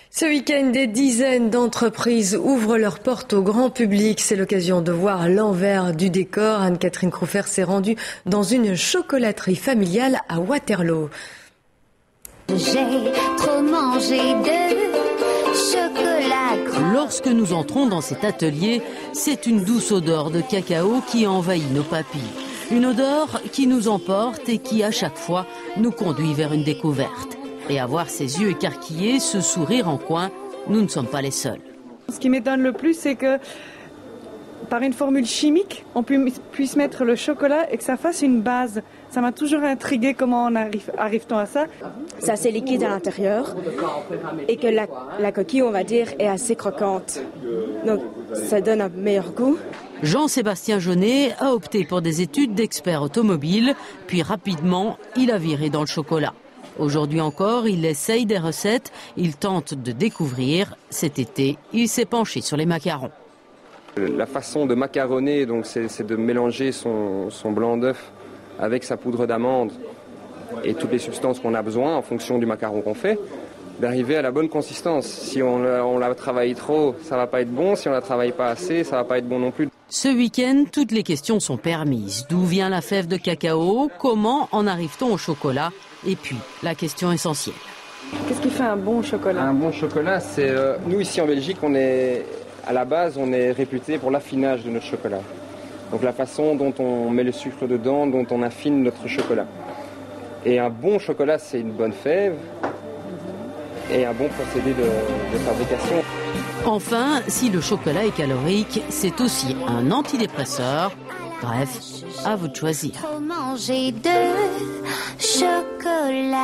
Ce week-end, des dizaines d'entreprises ouvrent leurs portes au grand public. C'est l'occasion de voir l'envers du décor. Anne-Catherine Croufert s'est rendue dans une chocolaterie familiale à Waterloo. J'ai trop mangé de chocolat. Lorsque nous entrons dans cet atelier, c'est une douce odeur de cacao qui envahit nos papilles. Une odeur qui nous emporte et qui, à chaque fois, nous conduit vers une découverte. Et à voir ses yeux écarquillés, ce sourire en coin, nous ne sommes pas les seuls. Ce qui m'étonne le plus, c'est que par une formule chimique, on puisse mettre le chocolat et que ça fasse une base. Ça m'a toujours intrigué comment arrive-t-on à ça. C'est assez liquide à l'intérieur et que la coquille, on va dire, est assez croquante. Donc ça donne un meilleur goût. Jean-Sébastien Jaunet a opté pour des études d'expert automobile, puis rapidement, il a viré dans le chocolat. Aujourd'hui encore, il essaye des recettes, il tente de découvrir. Cet été, il s'est penché sur les macarons. La façon de macaronner, donc, c'est de mélanger son blanc d'œuf avec sa poudre d'amande et toutes les substances qu'on a besoin en fonction du macaron qu'on fait, d'arriver à la bonne consistance. Si on la travaille trop, ça va pas être bon. Si on la travaille pas assez, ça va pas être bon non plus. Ce week-end, toutes les questions sont permises. D'où vient la fève de cacao? Comment en arrive-t-on au chocolat? Et puis, la question essentielle. Qu'est-ce qui fait un bon chocolat? Un bon chocolat, c'est... nous, ici en Belgique, à la base, on est réputé pour l'affinage de notre chocolat. Donc la façon dont on met le sucre dedans, dont on affine notre chocolat. Et un bon chocolat, c'est une bonne fève et un bon procédé de fabrication. Enfin, si le chocolat est calorique, c'est aussi un antidépresseur. Bref, à vous de choisir. Trop mangé de chocolat.